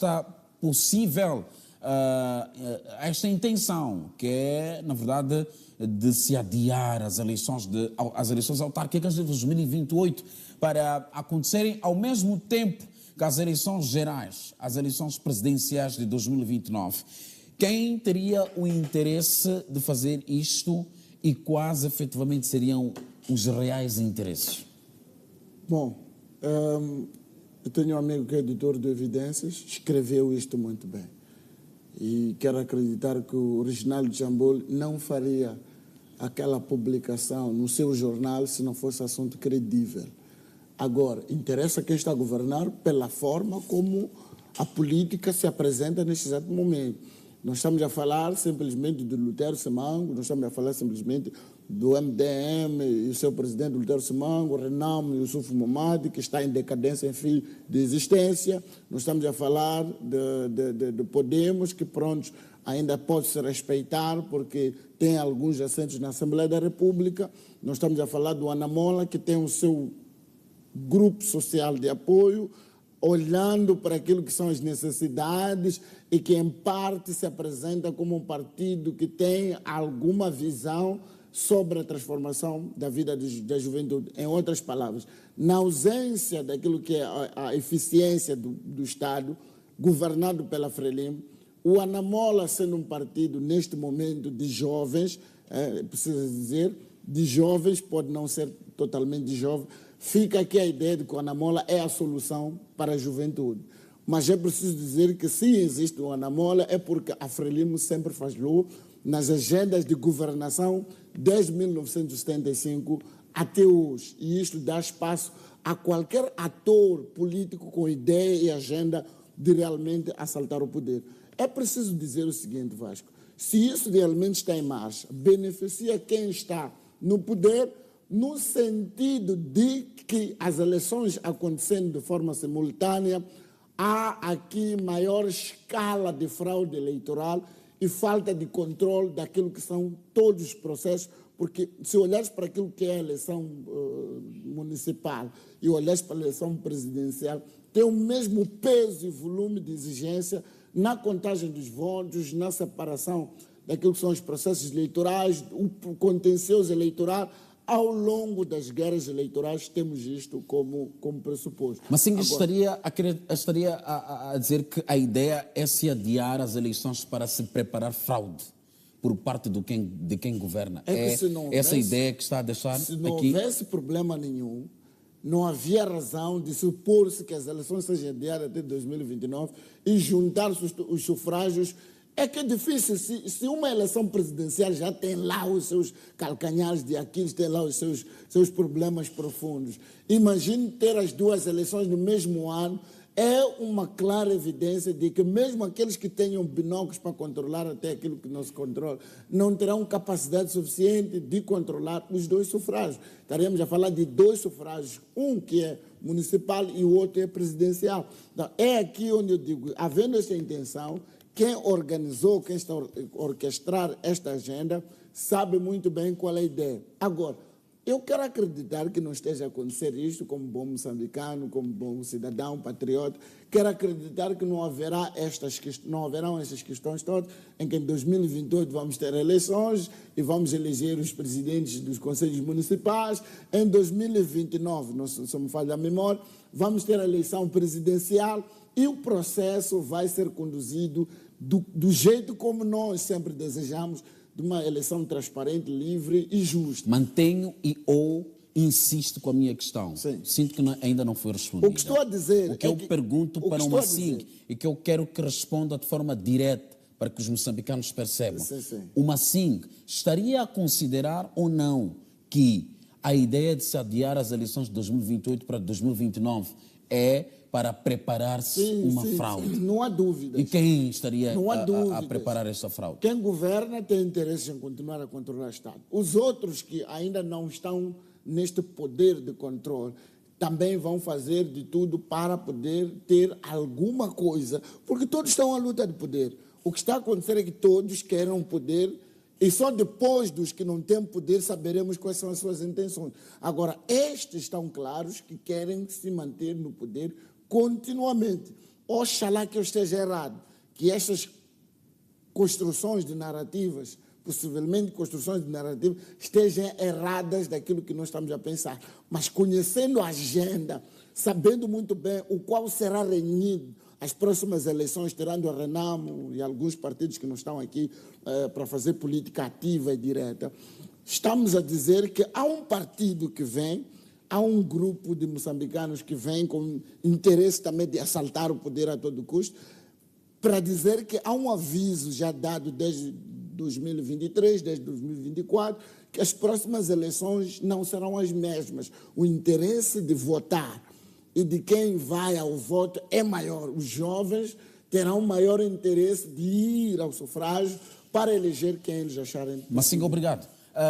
resposta possível a esta intenção, que é, na verdade, de se adiar as eleições autárquicas de 2028 para acontecerem ao mesmo tempo que as eleições gerais, as eleições presidenciais de 2029. Quem teria o interesse de fazer isto e quais efetivamente seriam os reais interesses? Bom, eu tenho um amigo que é editor de Evidências, escreveu isto muito bem. E quero acreditar que o Reginaldo Jambol não faria aquela publicação no seu jornal se não fosse assunto credível. Agora, interessa quem está a governar pela forma como a política se apresenta neste exato momento. Nós estamos a falar simplesmente do Lutero Simango, nós estamos a falar simplesmente do MDM e o seu presidente Lutero Simango, Renamo Yusuf Momadi, que está em decadência, em fim de existência. Nós estamos a falar de Podemos, que pronto, ainda pode se respeitar, porque tem alguns assentos na Assembleia da República. Nós estamos a falar do Anamola, que tem o seu grupo social de apoio, olhando para aquilo que são as necessidades e que, em parte, se apresenta como um partido que tem alguma visão sobre a transformação da vida da juventude. Em outras palavras, na ausência daquilo que é a eficiência do Estado, governado pela Frelimo, o Anamola, sendo um partido, neste momento, de jovens, precisa dizer, de jovens, pode não ser totalmente de jovem, fica aqui a ideia de que o Anamola é a solução para a juventude. Mas é preciso dizer que se existe o Anamola é porque a Frelimo sempre falhou nas agendas de governação desde 1975 até hoje. E isto dá espaço a qualquer ator político com ideia e agenda de realmente assaltar o poder. É preciso dizer o seguinte, Vasco, se isso realmente está em marcha, beneficia quem está no poder, no sentido de que as eleições acontecendo de forma simultânea, há aqui maior escala de fraude eleitoral e falta de controle daquilo que são todos os processos, porque se olhares para aquilo que é a eleição municipal e olhares para a eleição presidencial, tem o mesmo peso e volume de exigência na contagem dos votos, na separação daquilo que são os processos eleitorais, o contencioso eleitoral. Ao longo das guerras eleitorais temos isto como pressuposto. Mas sim, estaria a dizer que a ideia é se adiar as eleições para se preparar fraude por parte de quem governa. Essa ideia que está a deixar aqui... Se não houvesse problema nenhum, não havia razão de supor-se que as eleições sejam adiadas até 2029 e juntar os sufrágios. É que é difícil, se uma eleição presidencial já tem lá os seus calcanhares de Aquiles, tem lá os seus problemas profundos. Imagine ter as duas eleições no mesmo ano, é uma clara evidência de que mesmo aqueles que tenham binóculos para controlar até aquilo que não se controla, não terão capacidade suficiente de controlar os dois sufrágios. Estaremos a falar de dois sufrágios, um que é municipal e o outro é presidencial. Então, é aqui onde eu digo, havendo essa intenção, quem organizou, quem está a orquestrar esta agenda, sabe muito bem qual é a ideia. Agora, eu quero acreditar que não esteja a acontecer isto como bom moçambicano, como bom cidadão, patriota. Quero acreditar que não haverão estas questões todas, em que em 2028 vamos ter eleições e vamos eleger os presidentes dos conselhos municipais. Em 2029, não se me falha a memória, vamos ter a eleição presidencial e o processo vai ser conduzido do jeito como nós sempre desejamos, de uma eleição transparente, livre e justa. Mantenho ou insisto com a minha questão. Sim. Sinto que ainda não foi respondida. O que estou a dizer o que eu pergunto para uma SING e que eu quero que responda de forma direta para que os moçambicanos percebam. Sim. Uma SING estaria a considerar ou não que a ideia de se adiar as eleições de 2028 para 2029 é para preparar-se uma fraude? Sim, não há dúvidas. E quem estaria a preparar essa fraude? Quem governa tem interesse em continuar a controlar o Estado. Os outros que ainda não estão neste poder de controle também vão fazer de tudo para poder ter alguma coisa, porque todos estão à luta de poder. O que está a acontecer é que todos querem poder e só depois dos que não têm poder saberemos quais são as suas intenções. Agora, estes estão claros que querem se manter no poder continuamente. Oxalá que eu esteja errado, que estas construções de narrativas, possivelmente construções de narrativas, estejam erradas daquilo que nós estamos a pensar. Mas conhecendo a agenda, sabendo muito bem o qual será renhido as próximas eleições, tirando a Renamo e alguns partidos que não estão aqui para fazer política ativa e direta, estamos a dizer que há um partido que vem, há um grupo de moçambicanos que vem com interesse também de assaltar o poder a todo custo, para dizer que há um aviso já dado desde 2023, desde 2024, que as próximas eleições não serão as mesmas. O interesse de votar e de quem vai ao voto é maior. Os jovens terão maior interesse de ir ao sufrágio para eleger quem eles acharem. Massinga, obrigado.